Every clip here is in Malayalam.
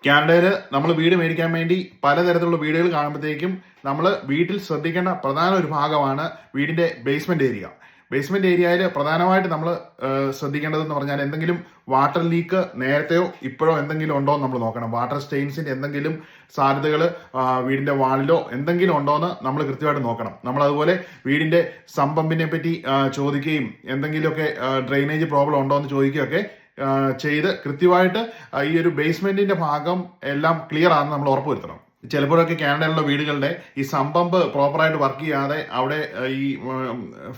കാനഡയിൽ നമ്മൾ വീട് മേടിക്കാൻ വേണ്ടി പലതരത്തിലുള്ള വീടുകൾ കാണുമ്പോഴത്തേക്കും നമ്മൾ വീട്ടിൽ ശ്രദ്ധിക്കേണ്ട പ്രധാന ഒരു ഭാഗമാണ് വീടിന്റെ ബേസ്മെന്റ് ഏരിയ. ബേസ്മെന്റ് ഏരിയയിൽ പ്രധാനമായിട്ട് നമ്മൾ ശ്രദ്ധിക്കേണ്ടതെന്ന് പറഞ്ഞാൽ എന്തെങ്കിലും വാട്ടർ ലീക്ക് നേരത്തെയോ ഇപ്പോഴോ എന്തെങ്കിലും ഉണ്ടോ എന്ന് നമ്മൾ നോക്കണം. വാട്ടർ സ്റ്റെയിൻസിന്റെ എന്തെങ്കിലും സാധ്യതകൾ വീടിന്റെ വാളിലോ എന്തെങ്കിലും ഉണ്ടോ എന്ന് നമ്മൾ കൃത്യമായിട്ട് നോക്കണം. നമ്മൾ അതുപോലെ വീടിന്റെ സമ്പമ്പിനെ പറ്റി ചോദിക്കുകയും എന്തെങ്കിലുമൊക്കെ ഡ്രെയിനേജ് പ്രോബ്ലം ഉണ്ടോ എന്ന് ചോദിക്കുകയൊക്കെ ചെയ്ത് കൃത്യമായിട്ട് ഈ ഒരു ബേസ്മെന്റിന്റെ ഭാഗം എല്ലാം ക്ലിയർ ആണെന്ന് നമ്മൾ ഉറപ്പുവരുത്തണം. ചിലപ്പോഴൊക്കെ കാനഡയിലുള്ള വീടുകളുടെ ഈ സമ്പമ്പ് പ്രോപ്പറായിട്ട് വർക്ക് ചെയ്യാതെ അവിടെ ഈ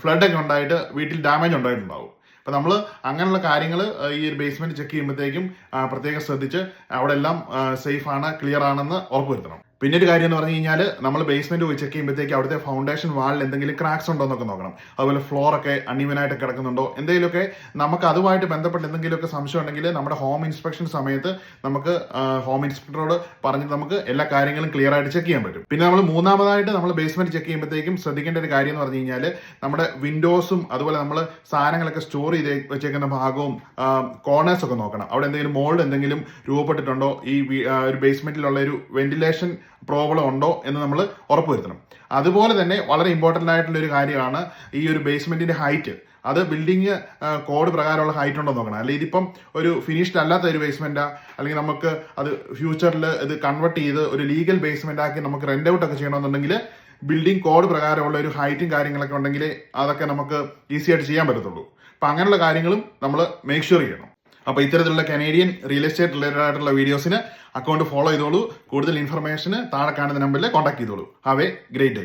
ഫ്ലഡ് ഒക്കെ ഉണ്ടായിട്ട് വീട്ടിൽ ഡാമേജ് ഉണ്ടായിട്ടുണ്ടാവും. അപ്പൊ നമ്മൾ അങ്ങനെയുള്ള കാര്യങ്ങൾ ഈ ഒരു ബേസ്മെന്റ് ചെക്ക് ചെയ്യുമ്പോഴത്തേക്കും പ്രത്യേകം ശ്രദ്ധിച്ച് അവിടെ എല്ലാം സേഫ് ആണ്, ക്ലിയർ ആണെന്ന് ഉറപ്പുവരുത്തണം. പിന്നെ ഒരു കാര്യം എന്ന് പറഞ്ഞു കഴിഞ്ഞാൽ നമ്മൾ ബേസ്മെന്റ് പോയി ചെക്ക് ചെയ്യുമ്പോഴത്തേക്ക് അവിടുത്തെ ഫൗണ്ടേഷൻ വാളിൽ എന്തെങ്കിലും ക്രാക്സ് ഉണ്ടോ എന്നൊക്കെ നോക്കണം. അതുപോലെ ഫ്ലോർ ഒക്കെ അൺഈവനായിട്ട് കിടക്കുന്നുണ്ടോ, എന്തെങ്കിലുമൊക്കെ നമുക്ക് അതുമായിട്ട് ബന്ധപ്പെട്ട് എന്തെങ്കിലുമൊക്കെ സംശയം ഉണ്ടെങ്കിൽ നമ്മുടെ ഹോം ഇൻസ്പെക്ഷൻ സമയത്ത് നമുക്ക് ഹോം ഇൻസ്പെക്ടറോട് പറഞ്ഞിട്ട് നമുക്ക് എല്ലാ കാര്യങ്ങളും ക്ലിയർ ആയിട്ട് ചെക്ക് ചെയ്യാൻ പറ്റും. പിന്നെ നമ്മൾ മൂന്നാമതായിട്ട് നമ്മൾ ബേസ്മെന്റ് ചെക്ക് ചെയ്യുമ്പോഴത്തേക്കും ശ്രദ്ധിക്കേണ്ട ഒരു കാര്യം എന്ന് പറഞ്ഞു കഴിഞ്ഞാൽ നമ്മുടെ വിൻഡോസും അതുപോലെ നമ്മൾ സാധനങ്ങളൊക്കെ സ്റ്റോർ ചെയ്ത് വെച്ചേക്കുന്ന ഭാഗവും കോർണേഴ്സ് ഒക്കെ നോക്കണം. അവിടെ എന്തെങ്കിലും മോൾഡ് എന്തെങ്കിലും രൂപപ്പെട്ടിട്ടുണ്ടോ, ഈ ഒരു ബേസ്മെന്റിലുള്ള ഒരു വെന്റിലേഷൻ പ്രോബ്ലം ഉണ്ടോ എന്ന് നമ്മൾ ഉറപ്പുവരുത്തണം. അതുപോലെ തന്നെ വളരെ ഇമ്പോർട്ടന്റ് ആയിട്ടുള്ള ഒരു കാര്യമാണ് ഈ ഒരു ബേസ്മെന്റിന്റെ ഹൈറ്റ്. അത് ബിൽഡിംഗ് കോഡ് പ്രകാരമുള്ള ഹൈറ്റ് ഉണ്ടോ നോക്കണം. അല്ലെങ്കിൽ ഇതിപ്പം ഒരു ഫിനിഷ്ഡ് അല്ലാത്ത ഒരു ബേസ്മെന്റാ, അല്ലെങ്കിൽ നമുക്ക് അത് ഫ്യൂച്ചറിൽ ഇത് കൺവേർട്ട് ചെയ്ത് ഒരു ലീഗൽ ബേസ്മെന്റ് ആക്കി നമുക്ക് റെന്റ് ഔട്ട് ഒക്കെ ചെയ്യണമെന്നുണ്ടെങ്കിൽ ബിൽഡിംഗ് കോഡ് പ്രകാരമുള്ള ഒരു ഹൈറ്റും കാര്യങ്ങളൊക്കെ ഉണ്ടെങ്കിൽ അതൊക്കെ നമുക്ക് ഈസി ആയിട്ട് ചെയ്യാൻ പറ്റത്തുള്ളൂ. അപ്പൊ അങ്ങനെയുള്ള കാര്യങ്ങളും നമ്മൾ മേക്ക് ഷുവർ ചെയ്യണം. അപ്പോൾ ഇത്തരത്തിലുള്ള കനേഡിയൻ റിയൽ എസ്റ്റേറ്റ് റിലേറ്റഡ് ആയിട്ടുള്ള വീഡിയോസിന് അക്കൗണ്ട് ഫോളോ ചെയ്തോളൂ. കൂടുതൽ ഇൻഫർമേഷന് താഴെ കാണുന്ന നമ്പറിൽ കോൺടാക്ട് ചെയ്തോളൂ. Have A great day.